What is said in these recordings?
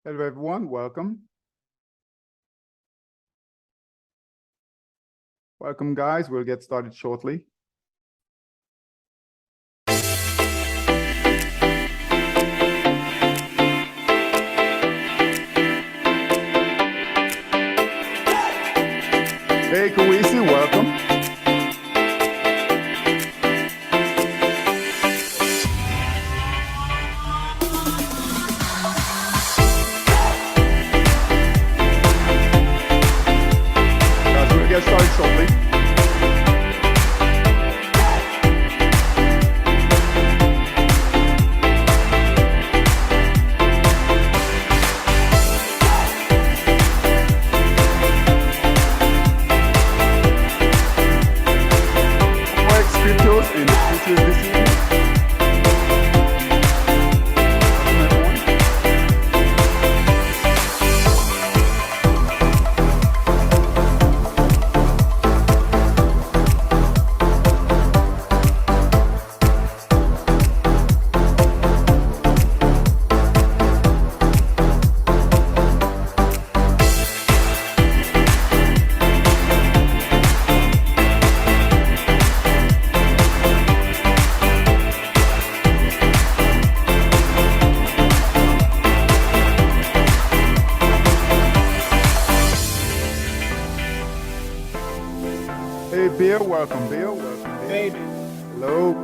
Hello, everyone. Welcome. Welcome, guys. We'll get started shortly. Hey, Kawisi, welcome. Guys, we'll get started shortly. Forex, cryptos, and futures this evening. Welcome, everyone. Hey, Bill, welcome, Bill. Welcome, Bill. Hey, Hello.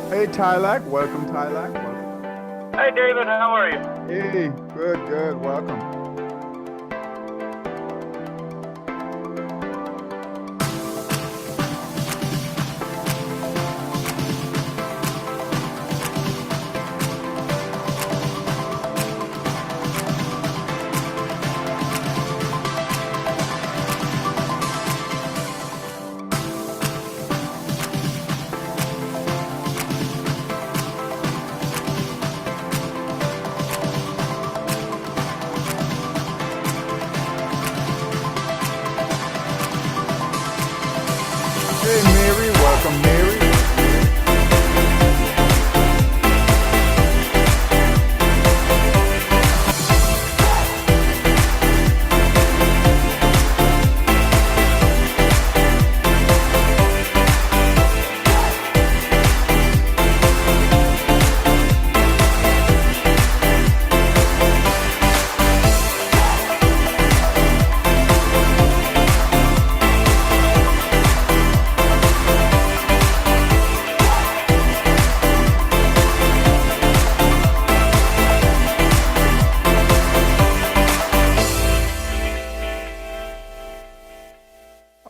Hey, Tylak. Welcome, Tylak. Welcome. hey, David, how are you? Hey, good. Welcome. Hey, Mary. Welcome, Mary.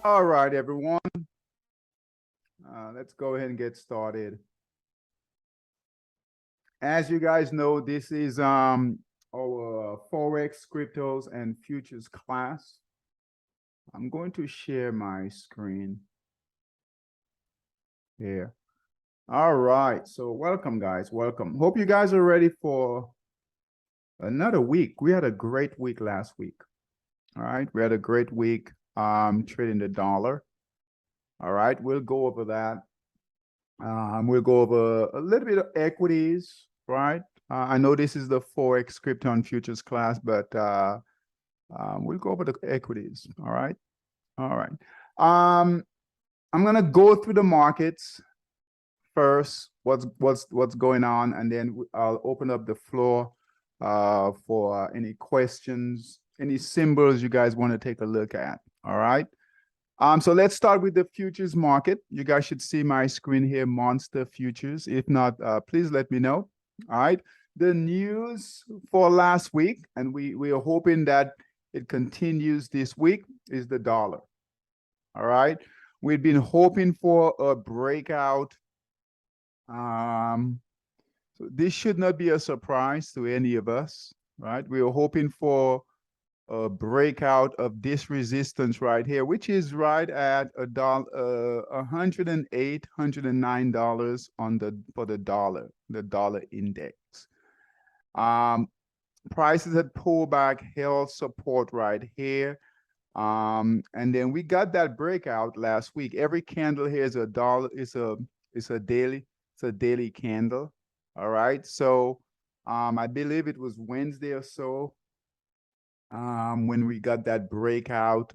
All right, everyone. Let's go ahead and get started. As you guys know, this is our Forex, cryptos, and futures class. I'm going to share my screen here. All right. So welcome, guys. Welcome. Hope you guys are ready for another week. We had a great week last week. All right. We had a great week trading the dollar. All right. We'll go over that. We'll go over a little bit of equities, right? I know this is the Forex, crypto, and futures class, but we'll go over the equities. All right. All right. I'm gonna go through the markets first. What's going on, and then I'll open up the floor for any questions, any symbols you guys want to take a look at. All right. So let's start with the futures market. You guys should see my screen here, Monster Futures. If not, please let me know. All right. The news for last week, and we are hoping that it continues this week, is the dollar. All right. We've been hoping for a breakout. So this should not be a surprise to any of us, right? We are hoping for a breakout of this resistance right here, which is right at $108, $109 on the for the dollar index. prices had pulled back, held support right here. And then we got that breakout last week. Every candle here is $1. It's a daily candle. All right. So I believe it was Wednesday or so when we got that breakout.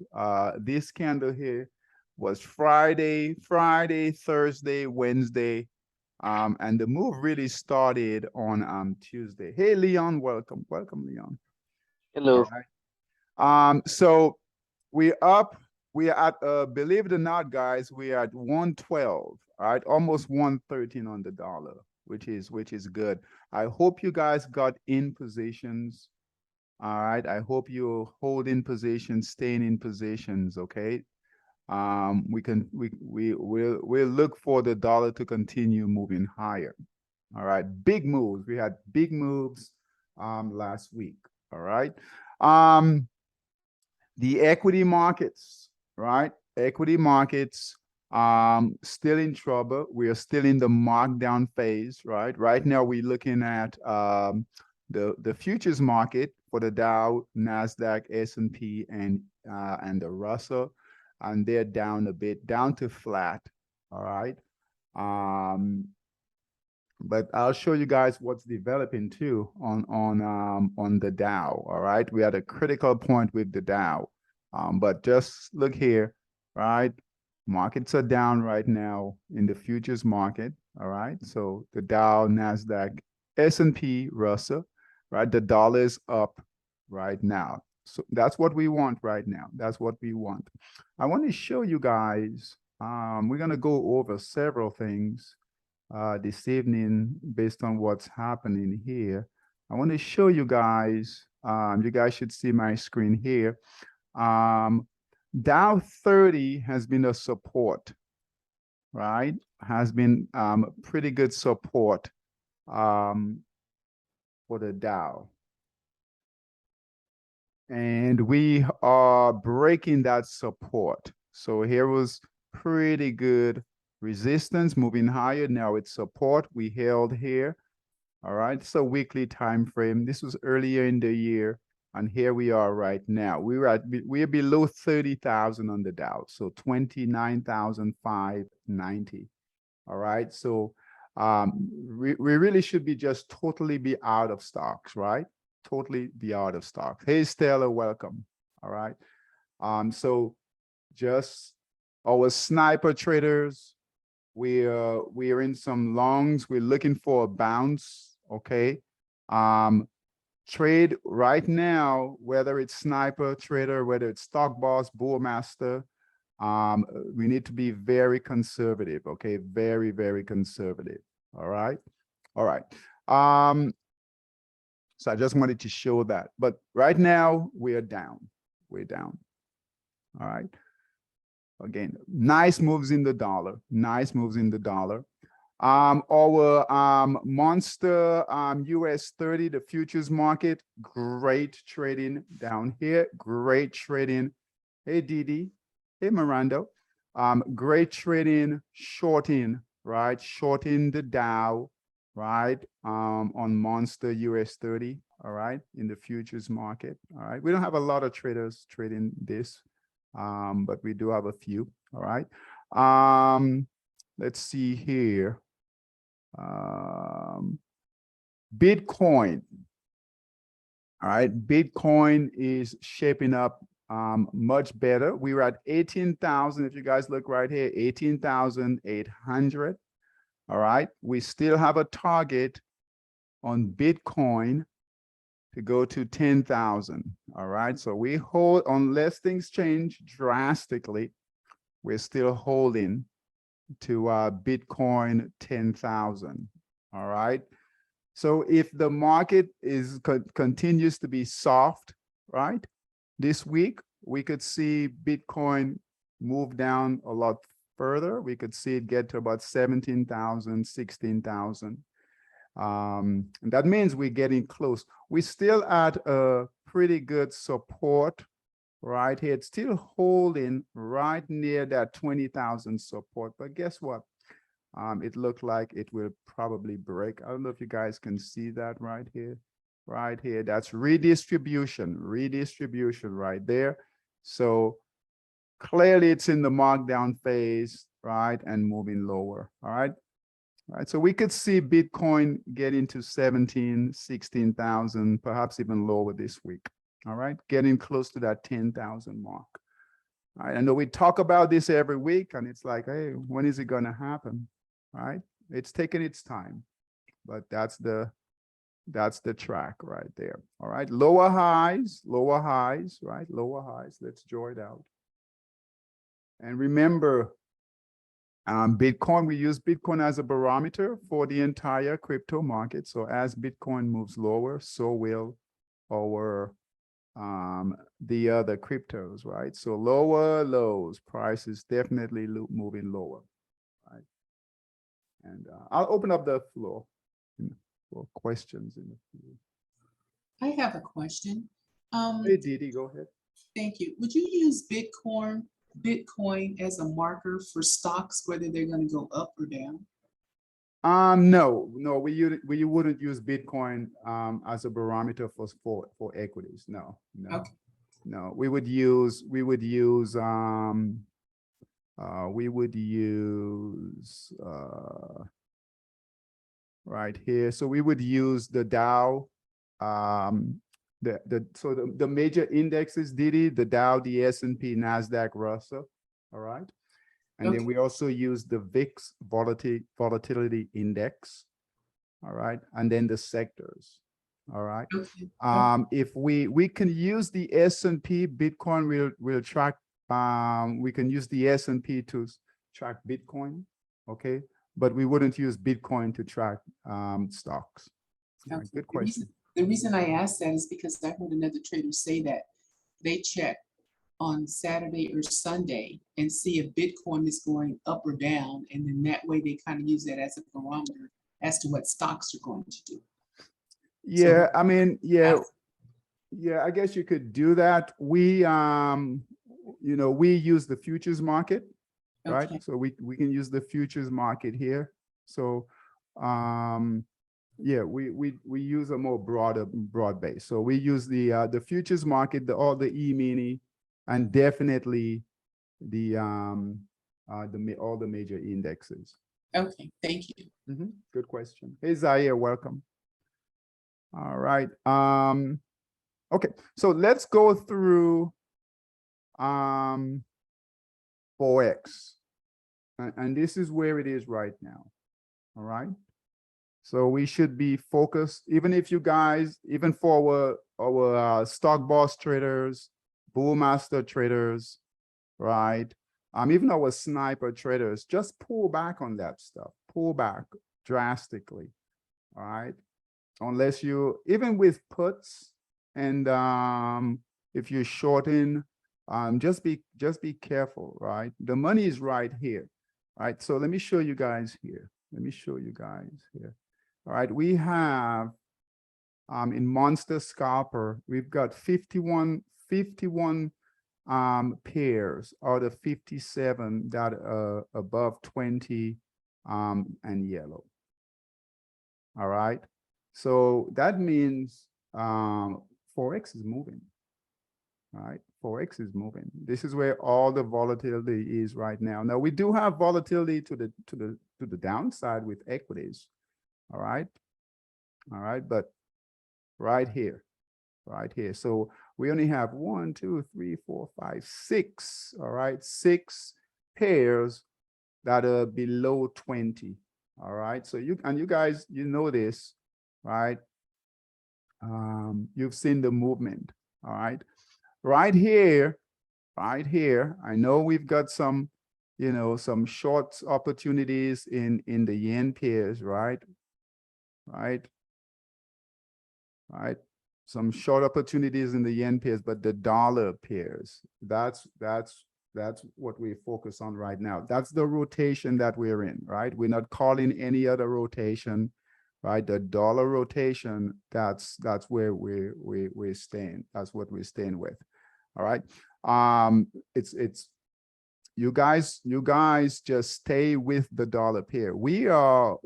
This candle here was Friday, Thursday, Wednesday. And the move really started on Tuesday. Hey Leon, welcome. Welcome, Leon. All Hello. right. So we're up. We are at believe it or not, guys, we are at 112. All right, almost 113 on the dollar, which is good. I hope you guys got in positions. All right. I hope you're holding positions, staying in positions. Okay. We'll look for the dollar to continue moving higher. All right. Big moves. We had big moves last week. All right. The equity markets, right? Equity markets still in trouble. We are still in the markdown phase, right? Right now we're looking at the futures market for the Dow, Nasdaq, S&P, and the Russell, and they're down a bit, down to flat. All right. But I'll show you guys what's developing too on the Dow. All right, we had a critical point with the Dow, but just look here, right? Markets are down right now in the futures market. All right, so the Dow, Nasdaq, S&P, Russell, right? The dollar is up right now. So that's what we want right now. That's what we want. I want to show you guys. We're gonna go over several things this evening based on what's happening here. I want to show you guys, you guys should see my screen here. Dow 30 has been a support, right? Has been pretty good support for the Dow. And we are breaking that support. So here was pretty good resistance moving higher. Now it's support. We held here. All right. So weekly time frame. This was earlier in the year. And here we are right now. We're below 30,000 on the Dow. So 29,590. All right. So we really should be just totally be out of stocks, right? Totally be out of stock. Hey Stella, welcome. All right. So just our sniper traders, we're in some longs. We're looking for a bounce. Okay. Trade right now, whether it's sniper trader, whether it's stock boss, bull master, we need to be very conservative. Okay, very, very conservative. All right. All right. So I just wanted to show that. But right now, we are down. We're down. All right. Again, nice moves in the dollar. Nice moves in the dollar. Our monster US 30, the futures market, great trading down here. Great trading. Hey, Didi. Hey, Miranda. Great trading, shorting, right? Shorting the Dow, right? On monster US 30, all right, in the futures market. All right. We don't have a lot of traders trading this, but we do have a few. All right. Let's see here. Bitcoin. All right. Bitcoin is shaping up much better. We were at 18,000. If you guys look right here, 18,800. All right. We still have a target on Bitcoin to go to 10,000. All right. So we hold, unless things change drastically, we're still holding to Bitcoin 10,000. All right. So if the market continues to be soft, right, this week, we could see Bitcoin move down a lot further. We could see it get to about 17,000, 16,000. And that means we're getting close. We're still at a pretty good support right here. It's still holding right near that 20,000 support. But guess what? It looked like it will probably break. I don't know if you guys can see that right here. right here. That's redistribution right there. So clearly it's in the markdown phase, right? And moving lower, all right? All right, so we could see Bitcoin get into 17, 16,000, perhaps even lower this week, all right? Getting close to that 10,000 mark. All right, I know we talk about this every week, and it's like, hey, when is it gonna happen, right? It's taking its time, but that's the track right there, all right? Lower highs, right? Lower highs, let's draw it out. And remember, Bitcoin, we use Bitcoin as a barometer for the entire crypto market. So as Bitcoin moves lower, so will our the other cryptos, right? So lower lows, prices definitely moving lower, right? And I'll open up the floor for questions in the field. I have a question. Hey, Didi, go ahead. Thank you. Would you use Bitcoin as a marker for stocks, whether they're going to go up or down? No, we wouldn't use Bitcoin as a barometer for equities. No. Okay. No, we would use right here. So we would use the Dow, the major indexes, Didi, the Dow, the S&P, NASDAQ, Russell, all right? And Okay. then we also use the VIX volatility index, all right? And then the sectors, all right? Okay. If we can use the S&P, Bitcoin will track, we can use the S&P to track Bitcoin, okay? But we wouldn't use Bitcoin to track stocks. Okay. Right, good question. The reason I asked that is because I heard another trader say that they check on Saturday or Sunday and see if Bitcoin is going up or down. And then that way they kind of use that as a barometer as to what stocks are going to do. Yeah, So, I mean, yeah, I guess you could do that. We, we use the futures market, right? okay. So we can use the futures market here. So, yeah, we use a more broad base. So we use the futures market, all the E-mini, and definitely the all the major indexes. Okay, thank you. Good question. Hey, Zaire, welcome. All right. Okay, so let's go through Forex. And this is where it is right now. All right. So we should be focused, even if you guys, even for our stock boss traders, bullmaster traders, right? Even our sniper traders, just pull back on that stuff. Pull back drastically. All right. Unless you, even with puts, and if you're shorting, just be careful, right? The money is right here, right? So let me show you guys here. All right, we have in Monster Scalper, we've got 51 pairs out of 57 that are above 20 and yellow. All right. So that means Forex is moving, right? Forex is moving. This is where all the volatility is right now. Now we do have volatility to the downside with equities, all right, but right here. So we only have 1, 2, 3, 4, 5, 6. All right, 6 pairs that are below 20. All right, so you guys, you know this, right? You've seen the movement. All right, right here. I know we've got some, some short opportunities in the yen pairs, right? Some short opportunities in the yen pairs, but the dollar pairs, that's what we focus on right now. That's the rotation that we're in, right? We're not calling any other rotation, right? The dollar rotation, that's where we're staying. That's what we're staying with. All right. It's you guys just stay with the dollar pair. We are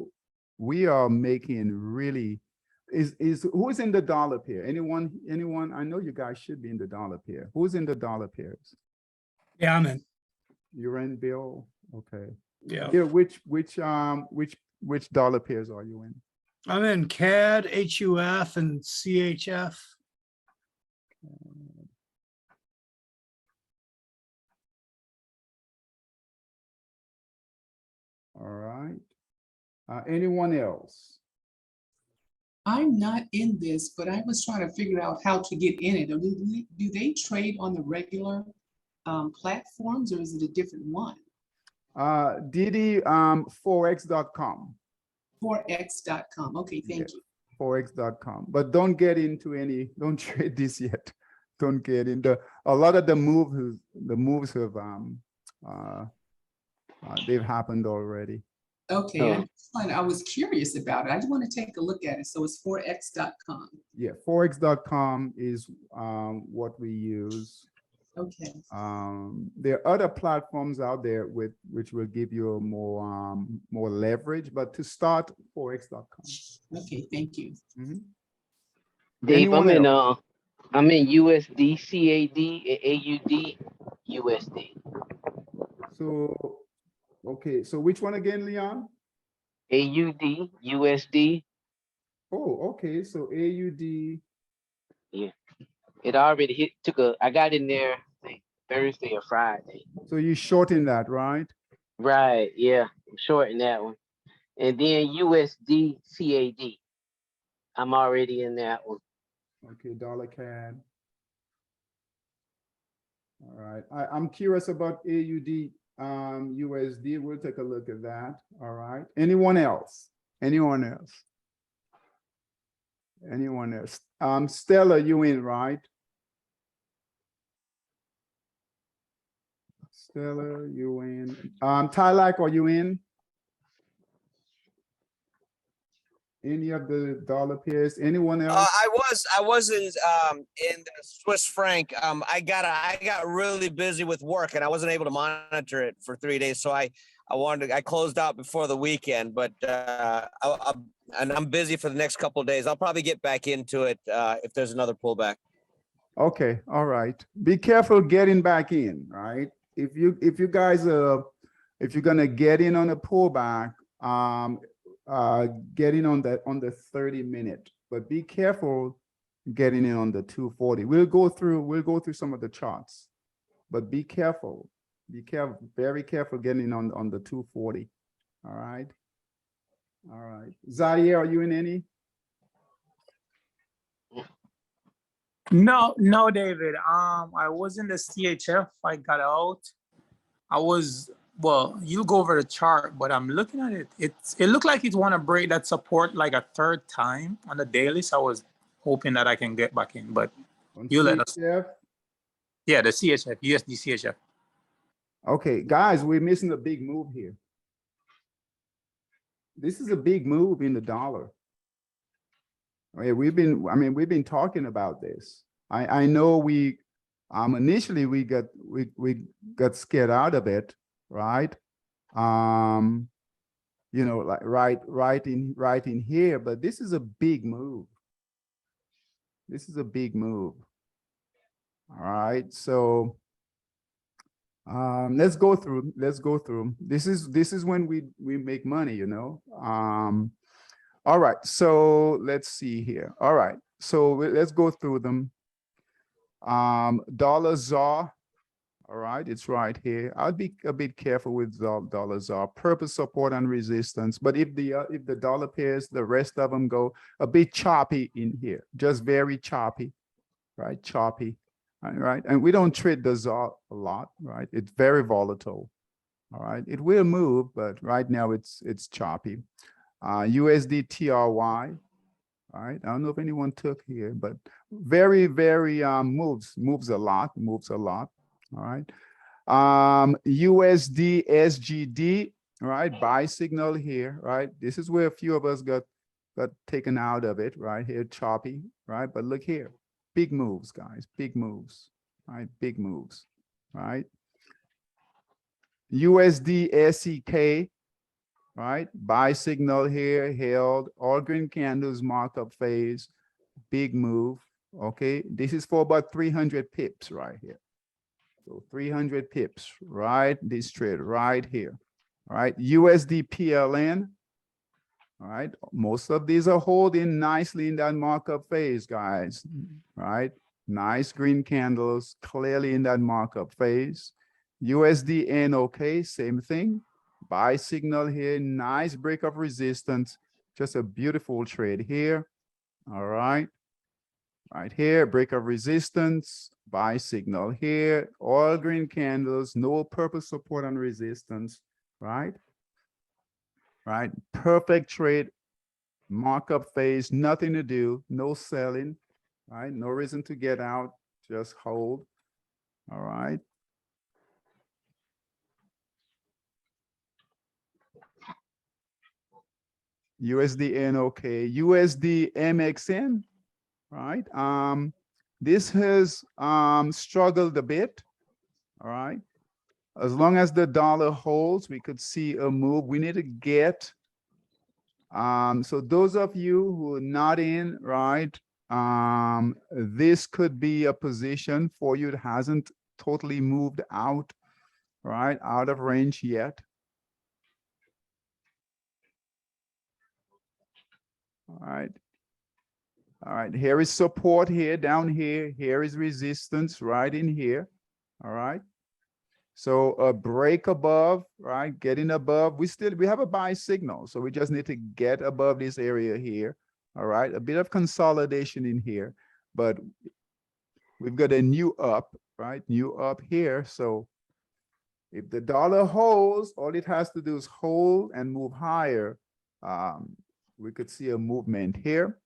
making really Is who's in the dollar pair? Anyone? I know you guys should be in the dollar pair. Who's in the dollar pairs? Yeah, I'm in. You're in, Bill. Okay. Yeah. Here, which dollar pairs are you in? I'm in CAD, HUF, and CHF. All right. Anyone else? I'm not in this, but I was trying to figure out how to get in it. Do they trade on the regular platforms, or is it a different one? Didi, Forex.com. Forex.com. Okay, thank you. Forex.com. But don't get into don't trade this yet. Don't get into a lot of the moves have they've happened already. Okay, I was curious about it. I just want to take a look at it. So it's forex.com. Yeah, Forex.com is what we use. Okay. There are other platforms out there which will give you more leverage, but to start, Forex.com. Okay, thank you. Mm-hmm. Dave, Anyone I'm in USD, CAD, and AUD, USD. So, okay, so which one again, Leon? AUD, USD. Oh, okay, so AUD. Yeah, it already I got in there, I think, Thursday or Friday. So you shorting that, right? Right, yeah, I'm shorting that one. And then USD, CAD. I'm already in that one. Okay, dollar CAD. All right, I'm curious about AUD, USD. We'll take a look at that. All right. Anyone else? Anyone else? Anyone else? Stella, you in, right? Stella, you in? Tylak, are you in? Any of the dollar pairs? Anyone else? I was in the Swiss franc. I got really busy with work and I wasn't able to monitor it for 3 days. So I closed out before the weekend, but I'm busy for the next couple of days. I'll probably get back into it if there's another pullback. Okay, all right. Be careful getting back in, right? If you guys if you're gonna get in on a pullback, get in on the 30-minute, but be careful getting in on the 240. We'll go through some of the charts, but be careful, very careful getting in on the 240. All right. Zaire, are you in any? No, David. I was in the CHF. I got out. Well, you go over the chart, but I'm looking at it. It looked like it want to break that support like a third time on the daily. So I was hoping that I can get back in, but you let us. Yeah, the CHF, USD CHF. Okay, guys, we're missing a big move here. This is a big move in the dollar. We've been talking about this. I know we initially we got scared out of it, right? You know, like right in here, but this is a big move. This is a big move. All right, so let's go through. This is when we make money, you know. All right, so let's see here. All right, so let's go through them. Dollar ZAR, all right, it's right here. I'll be a bit careful with dollar ZAR, purpose, support, and resistance. But if the dollar pairs, the rest of them go a bit choppy in here, just very choppy, right? Choppy, all right. And we don't trade the ZAR a lot, right? It's very volatile, all right. It will move, but right now it's choppy. USD TRY, all right. I don't know if anyone took here, but very moves a lot. All right. USD SGD, all right. Buy signal here, right? This is where a few of us got taken out of it, right here, choppy, right? But look here, big moves, guys, big moves, right? Big moves, right? USD SEK. right? Buy signal here, held, all green candles, markup phase, big move, okay? This is for about 300 pips right here. So 300 pips, right? This trade right here, all right? USD PLN, all right? Most of these are holding nicely in that markup phase, guys, right? Nice green candles, clearly in that markup phase. USD NOK, same thing. Buy signal here, nice break of resistance. Just a beautiful trade here. All right. Right here, break of resistance, buy signal here, all green candles, no purple support and resistance, right? Right, perfect trade, markup phase, nothing to do, no selling, right? No reason to get out, just hold, all right? USD NOK, USD MXN, right? This has struggled a bit, all right? As long as the dollar holds, we could see a move. We need to get, so those of you who are not in, right? This could be a position for you that hasn't totally moved out, right? Out of range yet. All right. All right, here is support here, down here. Here is resistance right in here. All right. So a break above, right? Getting above, we have a buy signal. So we just need to get above this area here. All right, a bit of consolidation in here, but we've got a new up, right? New up here. So if the dollar holds, all it has to do is hold and move higher. We could see a movement here.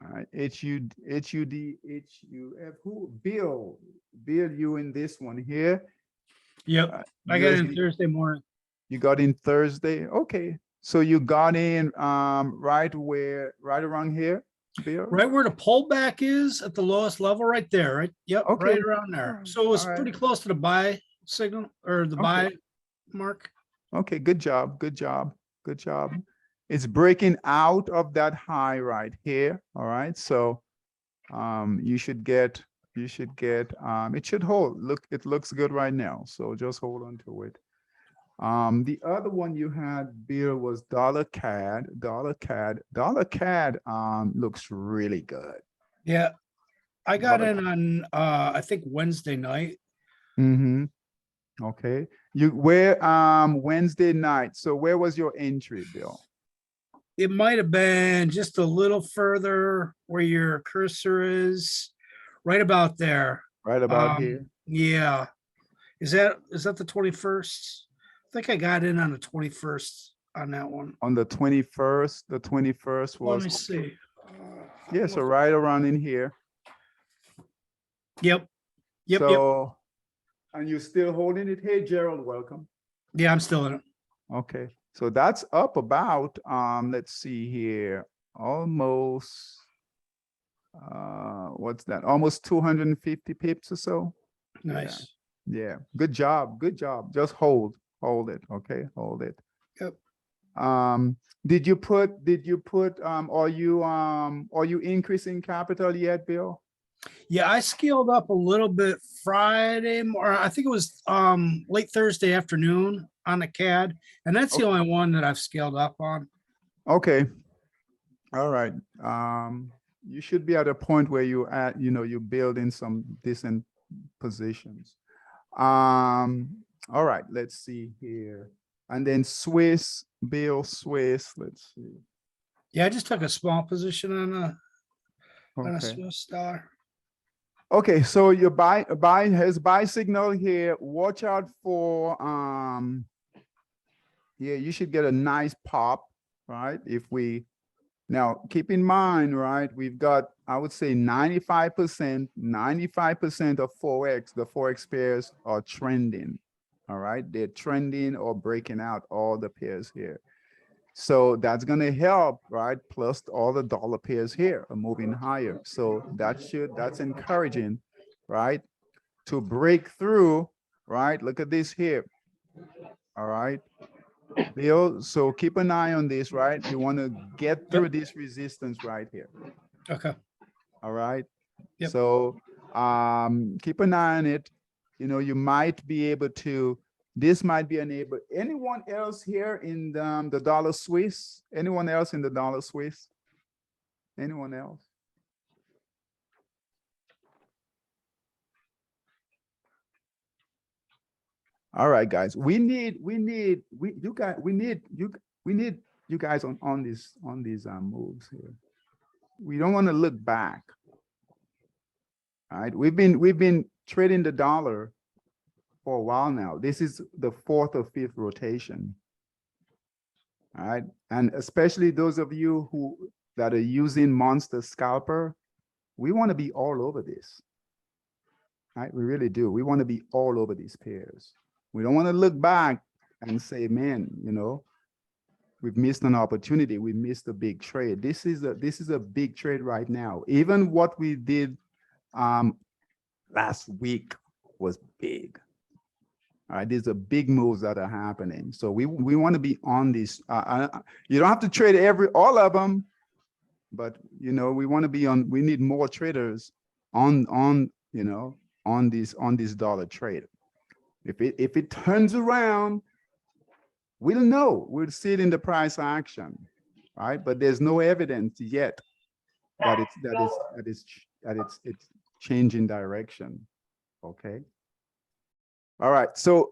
All right, HUD, who? Bill, you in this one here. Yep, I got in USD Thursday morning. You got in Thursday, okay. So you got in right around here, Bill? Right where the pullback is at the lowest level, right there, right? Yep, Okay. right around there. So it was All right. pretty close to the buy signal or the buy mark. Okay, good job, good job, good job. It's breaking out of that high right here, all right? So you should get, it should hold. Look, it looks good right now. So just hold on to it. The other one you had, Bill, was dollar CAD. Dollar CAD looks really good. Yeah, I got Dollar- in on I think Wednesday night. Mm-hmm. Okay. Wednesday night. So where was your entry, Bill? It might have been just a little further where your cursor is, right about there. Right about here. Yeah. Is that the 21st? I think I got in on the 21st on that one. On the 21st, the 21st Let me was, see. yeah, so right around in here. Yep. Yep. So, and you're still holding it. Hey, Gerald, welcome. Yeah, I'm still in it. Okay. So that's up about, let's see here, almost, what's that? Almost 250 pips or so. Nice. Yeah. Good job. Good job. Just hold it. Okay. Hold it. Yep. Did you put, are you increasing capital yet, Bill? Yeah, I scaled up a little bit Friday, or I think it was late Thursday afternoon on the CAD, and that's the only one that I've scaled up on. Okay. All right. You should be at a point where you build in some decent positions. All right, let's see here. And then Swiss, Bill, Swiss, let's see. Yeah, I just took a small position on a Okay. Swiss star. Okay, so your buy signal here. Watch out for yeah, you should get a nice pop, right? Now keep in mind, right? We've got, I would say 95% of Forex, the Forex pairs are trending. All right, they're trending or breaking out, all the pairs here. So that's going to help, right? Plus all the dollar pairs here are moving higher. So that's encouraging, right? To break through right? Look at this here. All right, Bill. So keep an eye on this, right? You want to get through this resistance right here. Okay. All right. Yep. So keep an eye on it. You know, you might be able to, this might be enabled. Anyone else here in the dollar Swiss? Anyone else in the dollar Swiss? Anyone else? All right, guys. We need you guys on these moves here. We don't want to look back. All right. We've been trading the dollar for a while now. This is the 4th or 5th rotation. All right. And especially those of you that are using Monster Scalper, we want to be all over this. All right. We really do. We want to be all over these pairs. We don't want to look back and say, man, you know, we've missed an opportunity. We missed a big trade. This is a big trade right now. Even what we did last week was big. All right, these are big moves that are happening. So we want to be on this. You don't have to trade all of them, but you know, we want to be on. We need more traders on this dollar trade. If it turns around, we'll know. We'll see it in the price action, right? But there's no evidence yet that it's changing direction. Okay. All right. So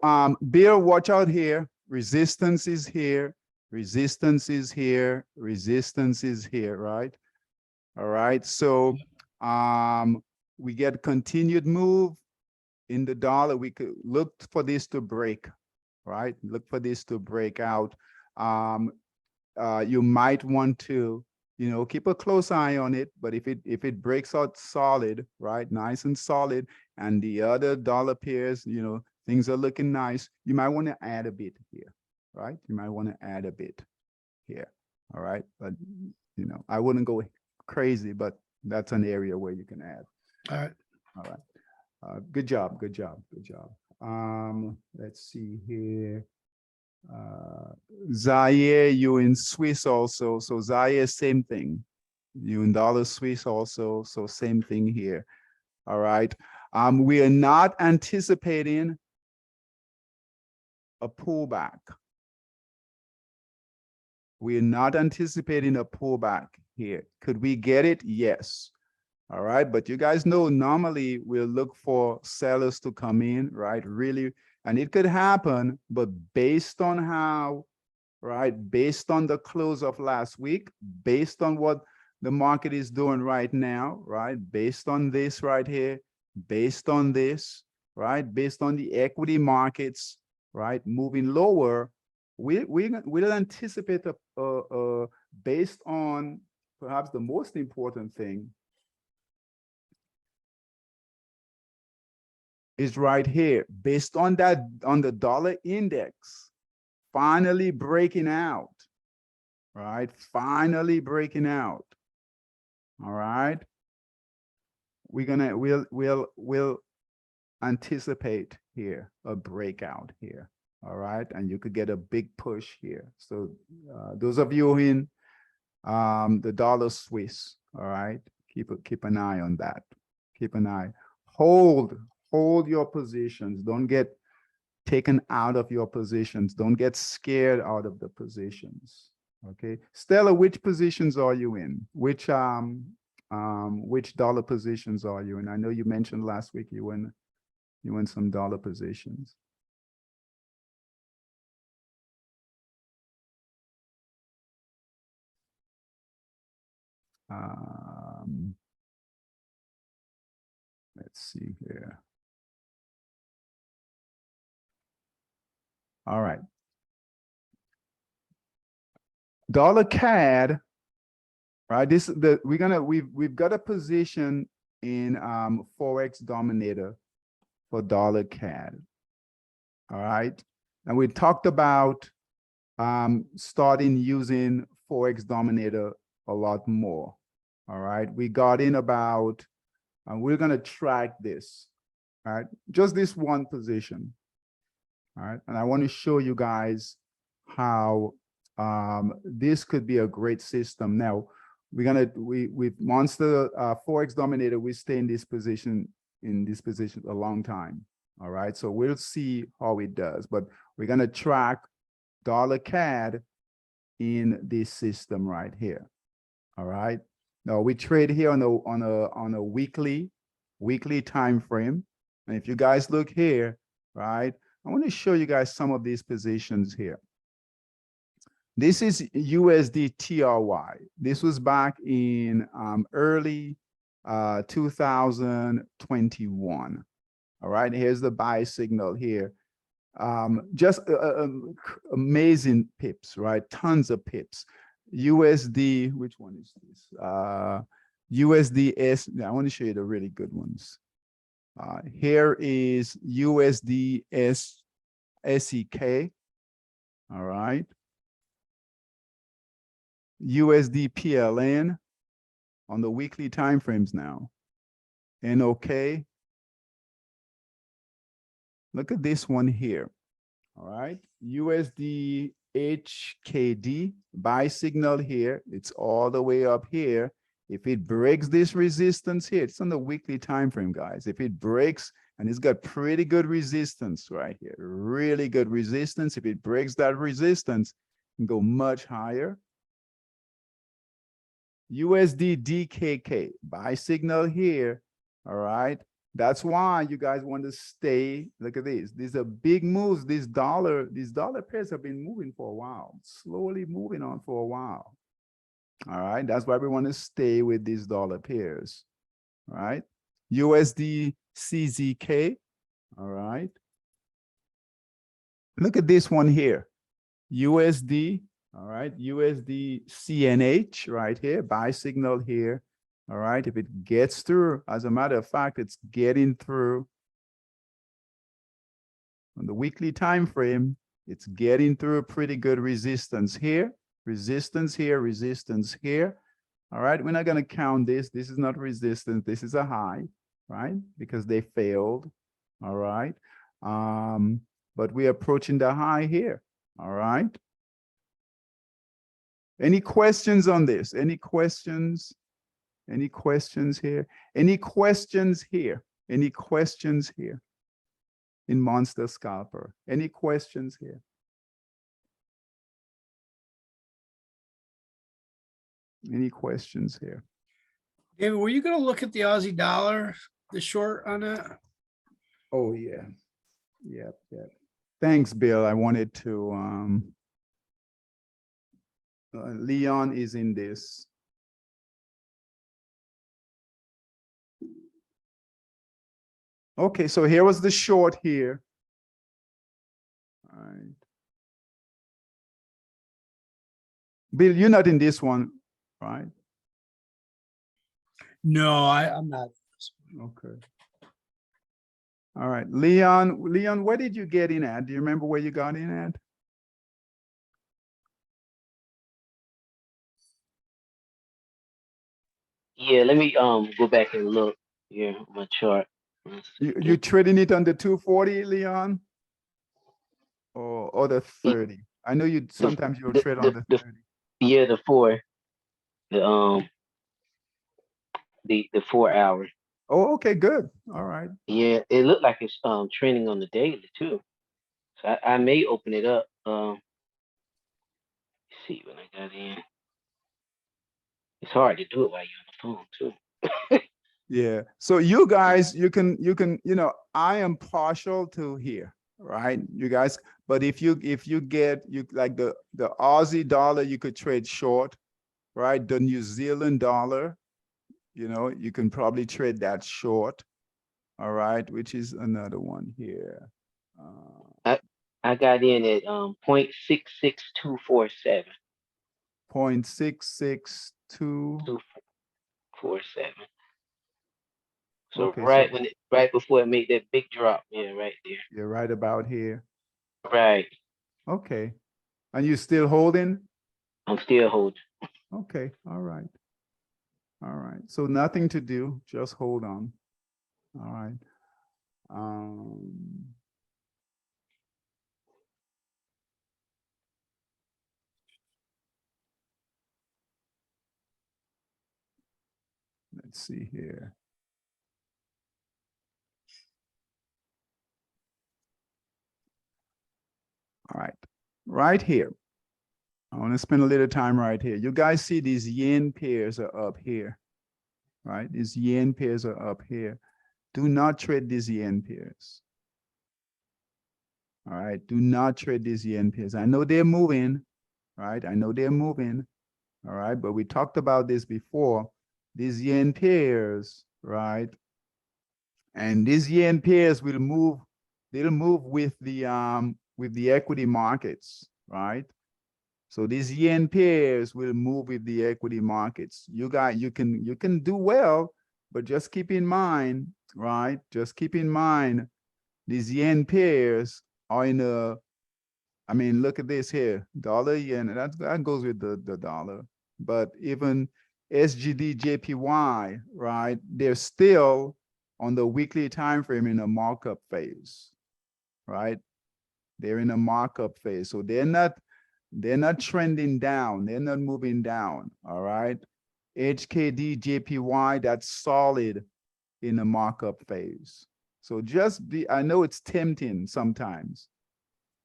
Bill, watch out here. Resistance is here. Resistance is here. Resistance is here, right? All right. So we get continued move in the dollar. We could look for this to break, right? Look for this to break out. You might want to, you know, keep a close eye on it. But if it breaks out solid, right, nice and solid, and the other dollar pairs, you know, things are looking nice, you might want to add a bit here, right? You might want to add a bit here. All right. But, you know, I wouldn't go crazy, but that's an area where you can add. All right. All right. Good job. Good job. Good job. Let's see here. Zaire, you in Swiss also. So Zaire, same thing. You in dollar Swiss also. So same thing here. All right. We are not anticipating a pullback. We are not anticipating a pullback here. Could we get it? Yes. All right. But you guys know, normally we'll look for sellers to come in, right? Really. And it could happen, but based on how, right, based on the close of last week, based on what the market is doing right now, right, based on this right here, based on this, right, based on the equity markets, right, moving lower, we'll anticipate based on perhaps the most important thing is right here, based on that, on the dollar index finally breaking out, right? Finally breaking out. All right. We'll anticipate here a breakout here. All right. And you could get a big push here. So those of you in the dollar Swiss, all right, keep an eye on that. Keep an eye. Hold your positions. Don't get taken out of your positions. Don't get scared out of the positions. Okay, Stella, which positions are you in? Which dollar positions are you in? I know you mentioned last week you in some dollar positions. Let's see here. All right. Dollar CAD, right? This is the we've got a position in Forex Dominator for dollar CAD. All right. And we talked about starting using Forex Dominator a lot more. All right. We got in about, we're going to track this, all right? Just this one position. All right. And I want to show you guys how this could be a great system. Now, with Monster Forex Dominator, we stay in this position a long time. All right. So we'll see how it does, but we're going to track dollar CAD in this system right here. All right. Now we trade here on a weekly time frame. And if you guys look here, right, I want to show you guys some of these positions here. This is USD TRY. This was back in early 2021. All right, here's the buy signal here. Just amazing pips, right? Tons of pips. USD, which one is this? USDS. I want to show you the really good ones. Here is USD SEK. All right. USD PLN on the weekly time frames now. NOK. Look at this one here. All right. USD HKD buy signal here. It's all the way up here. If it breaks this resistance here, it's on the weekly time frame, guys. If it breaks, and it's got pretty good resistance right here, really good resistance. If it breaks that resistance, it can go much higher. USD DKK buy signal here. All right. That's why you guys want to stay. Look at this. These are big moves. These dollar pairs have been moving for a while, slowly moving on for a while. All right. That's why we want to stay with these dollar pairs. All right. USD CZK. All right. Look at this one here. USD. All right. USD CNH right here. Buy signal here. All right. If it gets through, as a matter of fact, it's getting through on the weekly time frame. It's getting through a pretty good resistance here. Resistance here, resistance here. All right, we're not going to count this. This is not resistance. This is a high, right? Because they failed. All right. But we're approaching the high here. All right. Any questions on this? Any questions? Any questions here? Any questions here? Any questions here in Monster Scalper? Any questions here? Any questions here? David, were you going to look at the Aussie dollar, the short on that? Oh, yeah. Yep, yep. Thanks, Bill. I wanted to, Leon is in this. Okay, so here was the short here. All right. Bill, you're not in this one, right? No, I'm not. Okay. All right, Leon, where did you get in at? Do you remember where you got in at? Yeah, let me go back and look here on my chart. You trading it on the 240, Leon? Or the 30? I know you sometimes you'll trade on the 30. Yeah, the 4 hour. Oh, okay, good. All right. Yeah, it looked like it's trending on the daily too. So I may open it up. Let's see when I got in. It's hard to do it while you're on the phone too. Yeah. So you guys, you can, I am partial to here, right? You guys, but if you get like the Aussie dollar, you could trade short, right? The New Zealand dollar, you can probably trade that short. All right, which is another one here. I got in at 0.66247. 0.66247. So Okay, right before it made that big drop, yeah, right there. You're right about here. Right. Okay. And you still holding? I'm still holding. Okay. All right. All right. So nothing to do. Just hold on. All right. Let's see here. All right, right here. I want to spend a little time right here. You guys see these yen pairs are up here, right? These yen pairs are up here. Do not trade these yen pairs. All right, do not trade these yen pairs. I know they're moving, right? I know they're moving, all right? But we talked about this before. These yen pairs, right? And these yen pairs will move, they'll move with the equity markets, right? So these yen pairs will move with the equity markets. You can do well, but just keep in mind, right? Just keep in mind these yen pairs are in a, I mean, look at this here, dollar yen, that goes with the dollar. But even SGD JPY, right? They're still on the weekly time frame in a markup phase, right? They're in a markup phase. So they're not trending down. They're not moving down. All right. HKD JPY, that's solid in the markup phase. So just be, I know it's tempting sometimes,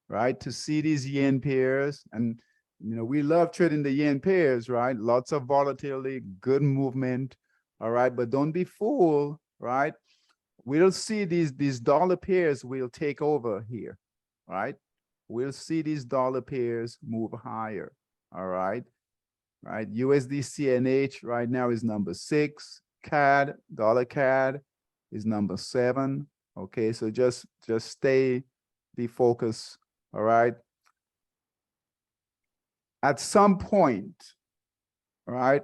right, to see these yen pairs. And, you know, we love trading the yen pairs, right? Lots of volatility, good movement. All right. But don't be fooled, right? We'll see these dollar pairs will take over here, right? We'll see these dollar pairs move higher. All right. Right. USD CNH right now is number 6. CAD, dollar CAD is number 7. Okay. So just be focused. All right. At some point, all right,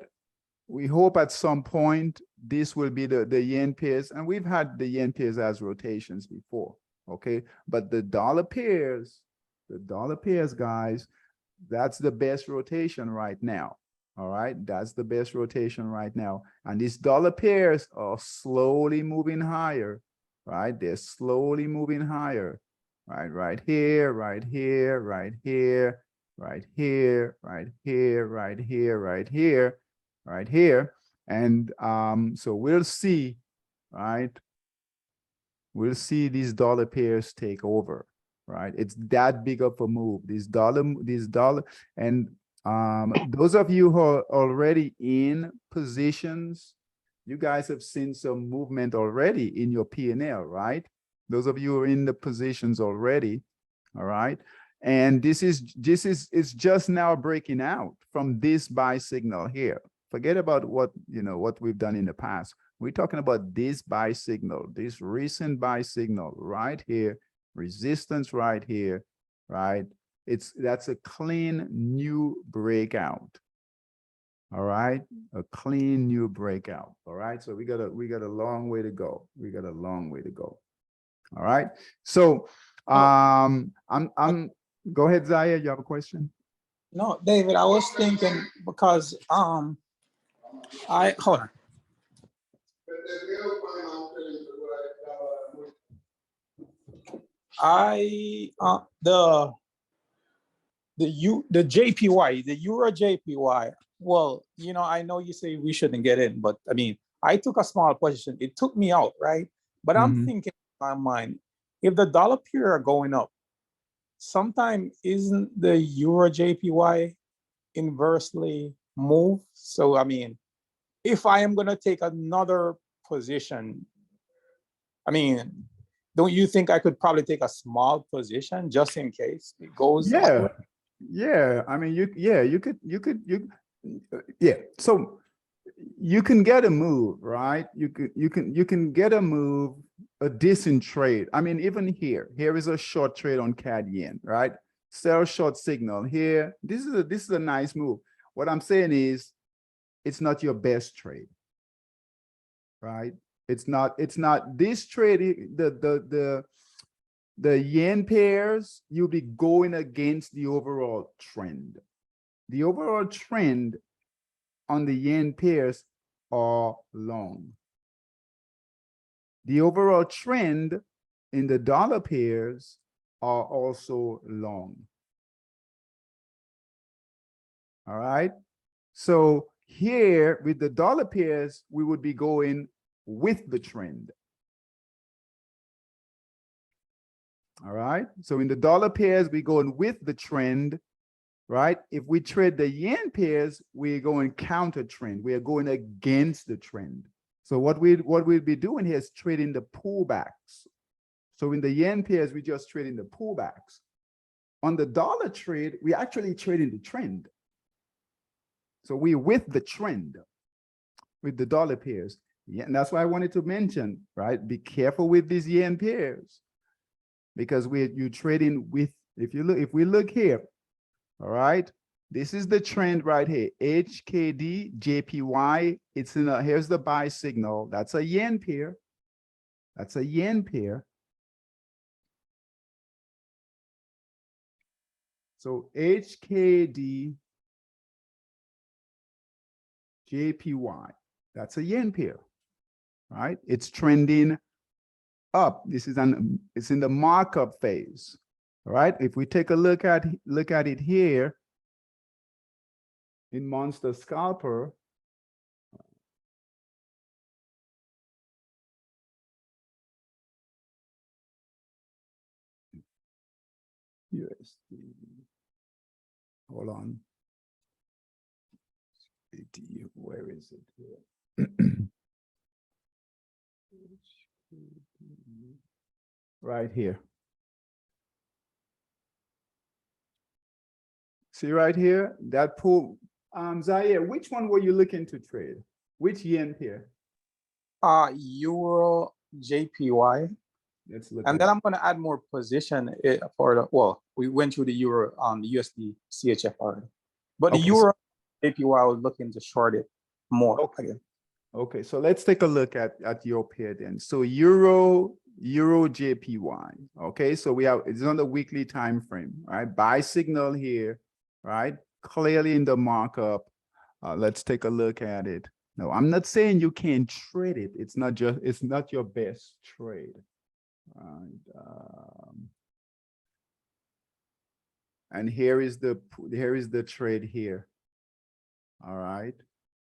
we hope at some point this will be the yen pairs. And we've had the yen pairs as rotations before. Okay. But the dollar pairs, guys, that's the best rotation right now. All right, that's the best rotation right now. And these dollar pairs are slowly moving higher, right? They're slowly moving higher, right? Right here, right here, right here, right here, right here, right here, right here, right here. And so we'll see, right? We'll see these dollar pairs take over, right? It's that big of a move. These dollar, and those of you who are already in positions, you guys have seen some movement already in your P&L, right? Those of you who are in the positions already, all right? And this is it's just now breaking out from this buy signal here. Forget about what we've done in the past. We're talking about this buy signal, this recent buy signal right here, resistance right here, right? That's a clean new breakout. All right, a clean new breakout. All right, so we got a long way to go. We got a long way to go. All right, so I'm go ahead, Zaya. You have a question? No, David, I was thinking because hold on. The JPY, the Euro JPY. Well, I know you say we shouldn't get in, but I mean, I took a small position. It took me out, right? But I'm thinking in my mind, if the dollar pair are going up, sometime isn't the Euro JPY inversely move? So I mean, if I am going to take another position, I mean, don't you think I could probably take a small position just in case it goes? Yeah. I mean, you could. So you can get a move, right? You can get a move, a decent trade. I mean, even here is a short trade on CAD yen, right? Sell short signal here. This is a nice move. What I'm saying is, it's not your best trade, right? It's not this trade. The yen pairs, you'll be going against the overall trend. The overall trend on the yen pairs are long. The overall trend in the dollar pairs are also long. All right. So Here with the dollar pairs, we would be going with the trend. All right. So in the dollar pairs, we're going with the trend, right? If we trade the yen pairs, we're going counter trend. We are going against the trend. So what we'll be doing here is trading the pullbacks. So in the yen pairs, we just trading the pullbacks. On the dollar trade, we actually trading the trend. So we're with the trend with the dollar pairs. Yeah, and that's why I wanted to mention, right? Be careful with these yen pairs because you're trading with, if we look here, all right, this is the trend right here, HKD, JPY. It's in here's the buy signal. That's a yen pair. That's a yen pair. So HKD, JPY, that's a yen pair, right? It's trending up. It's in the markup phase, all right? If we take a look at it here in Monster Scalper, USD, hold on. Where is it here? Right here. See right here, that pool. Zaire, which one were you looking to trade? Which yen pair? Euro JPY. Let's look. And then I'm going to add more position for the, well, we went through the euro on the USD CHF already. But the euro JPY, I was looking to short it more. Okay. Okay, so let's take a look at your pair then. So euro JPY. Okay, so it's on the weekly time frame, right? Buy signal here, right? Clearly in the markup. Let's take a look at it. No, I'm not saying you can't trade it. It's not your best trade. And here is the trade here. All right.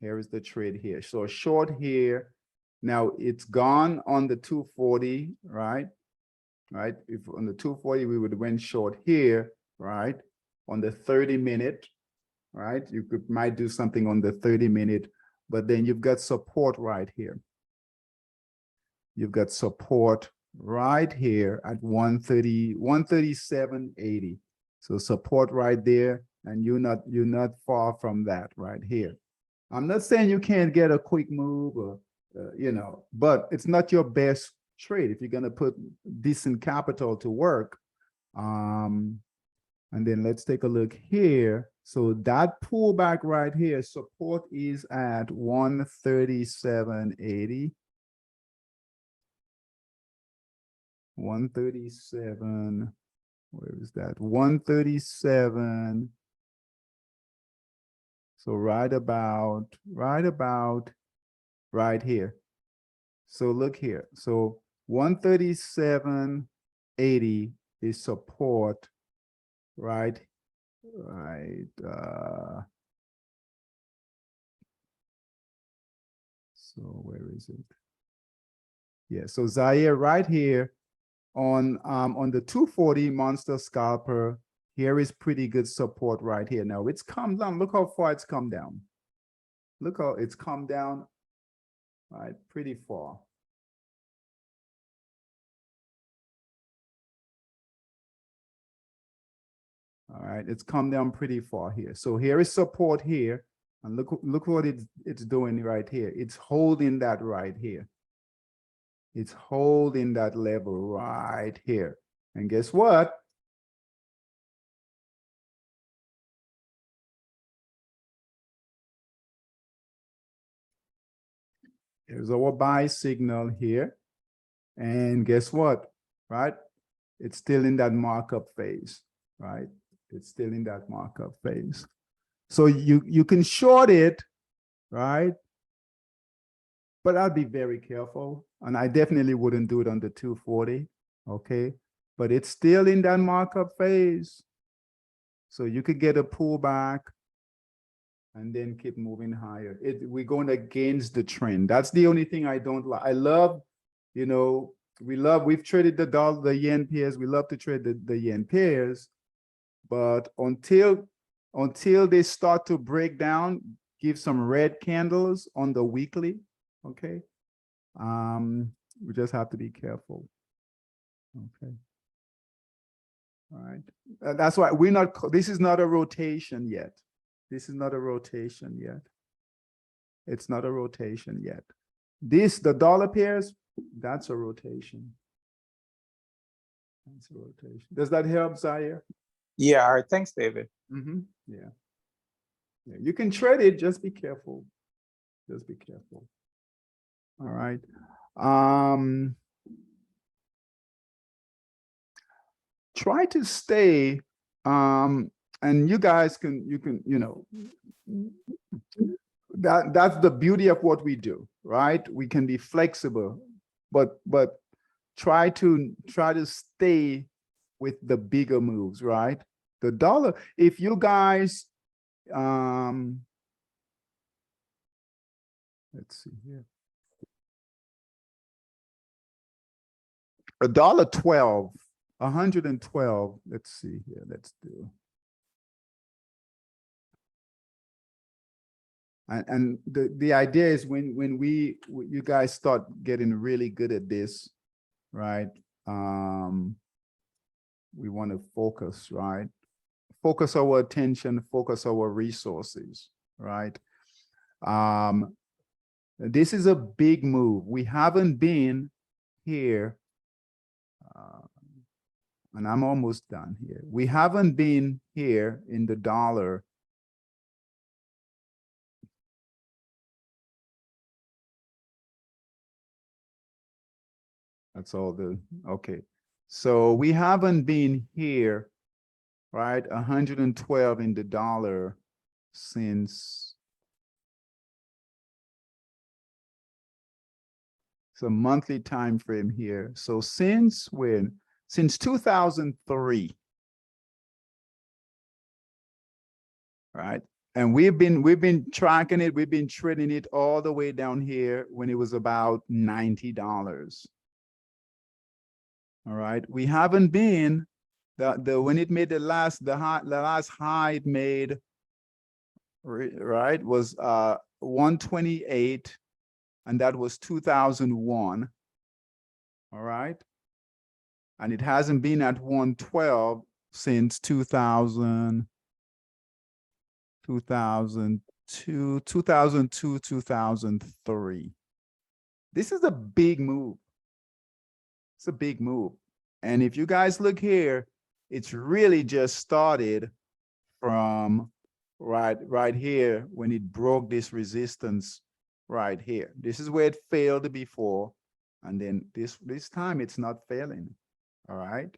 Here is the trade here. So short here. Now it's gone on the 240, right? Right. If on the 240, we would went short here, right? On the 30-minute, right? You might do something on the 30-minute, but then you've got support right here. You've got support right here at 137.80. So support right there, and you're not far from that right here. I'm not saying you can't get a quick move or but it's not your best trade if you're going to put decent capital to work. And then let's take a look here. So that pullback right here, support is at 137.80. 137. Where is that? 137. So right about right here. So look here. So 137.80 is support, right? Right. So where is it? Yeah. So Zaire right here on the 240 Monster Scalper. Here is pretty good support right here. Now it's come down. Look how far it's come down. Look how it's come down. All right, pretty far. All right, it's come down pretty far here. So here is support here. And look what it's doing right here. It's holding that right here. It's holding that level right here. And guess what? Here's our buy signal here. And guess what? Right? It's still in that markup phase, right? It's still in that markup phase. So you can short it, right? But I'd be very careful. And I definitely wouldn't do it on the 240, okay? But it's still in that markup phase. So you could get a pullback. and then keep moving higher. We're going against the trend. That's the only thing I don't like. I love, you know, we've traded the dollar, the yen pairs. We love to trade the yen pairs, but until they start to break down, give some red candles on the weekly, okay? We just have to be careful. Okay. All right. That's why this is not a rotation yet. This is not a rotation yet. It's not a rotation yet. The dollar pairs, that's a rotation. That's a rotation. Does that help, Zaire? Yeah, all right. Thanks, David. Yeah. Yeah. You can trade it, just be careful. Just be careful. All right. Try to stay, and you guys can, you know, that's the beauty of what we do, right? We can be flexible, but try to stay with the bigger moves, right? The dollar, if you guys, let's see here. $1.12, 112. Let's see here. Let's do. And the idea is when you guys start getting really good at this, right? We want to focus, right? Focus our attention, focus our resources, right? This is a big move. We haven't been here, and I'm almost done here. We haven't been here in the dollar. That's all okay. So we haven't been here, right? 112 in the dollar since it's a monthly time frame here. So since when? Since 2003, right? And we've been tracking it. We've been trading it all the way down here when it was about $90. All right, we haven't been when it made the last high it made, right, was 128, and that was 2001. All right, and it hasn't been at 112 since 2002, 2003. This is a big move. It's a big move. And if you guys look here, it's really just started from right here when it broke this resistance right here. This is where it failed before. And then this time it's not failing. All right.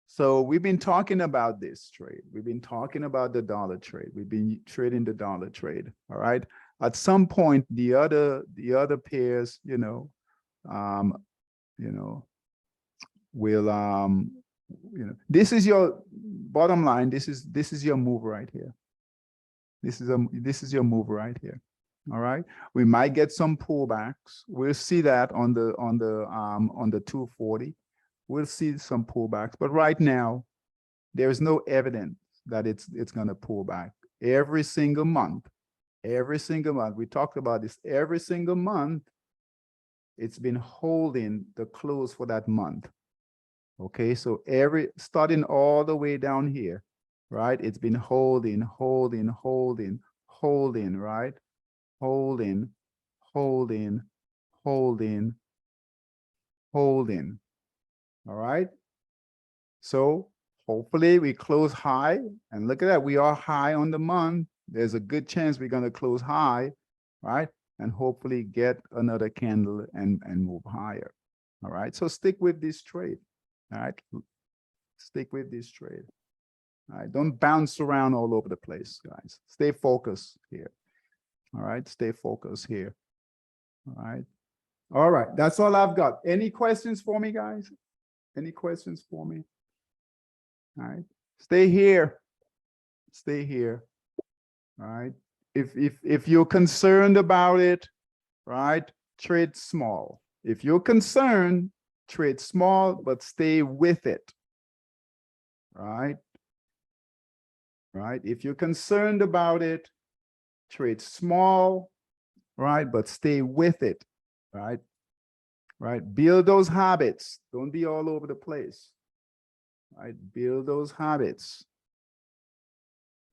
So we've been talking about this trade. We've been talking about the dollar trade. We've been trading the dollar trade. All right. At some point, the other pairs, will this is your bottom line. This is your move right here. This is your move right here. All right. We might get some pullbacks. We'll see that on the 240. We'll see some pullbacks, but right now there is no evidence that it's going to pull back. Every single month, we talked about this, every single month it's been holding the close for that month. Okay, so starting all the way down here, right? It's been holding, right? Holding. All right. So hopefully we close high, and look at that. We are high on the month. There's a good chance we're going to close high, right? And hopefully get another candle and move higher. All right. So stick with this trade. All right. Stick with this trade. All right. Don't bounce around all over the place, guys. Stay focused here. All right. Stay focused here. All right. All right. That's all I've got. Any questions for me, guys? Any questions for me? All right. Stay here. Stay here. right? If you're concerned about it, right, trade small. If you're concerned, trade small, but stay with it, right? Right? If you're concerned about it, trade small, right, but stay with it, right? Right? Build those habits. Don't be all over the place, right? Build those habits,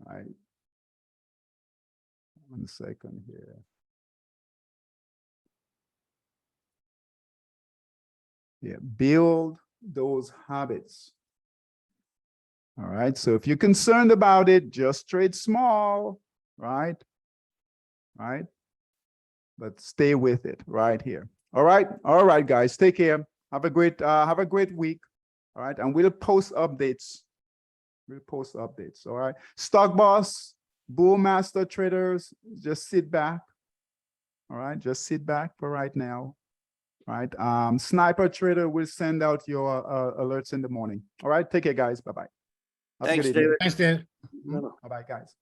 right? 1 second here. Yeah, build those habits. All right. So if you're concerned about it, just trade small, right? Right. But stay with it right here. All right. All right, guys. Take care. Have a great week. All right. And we'll post updates. We'll post updates. All right. Stock Boss, Bull Master traders, just sit back. All right. Just sit back for right now. All right. Sniper Trader will send out your alerts in the morning. All right. Take care, guys. Bye-bye. Have a Thanks, good evening. David. Thanks, Dave. Bye-bye, guys.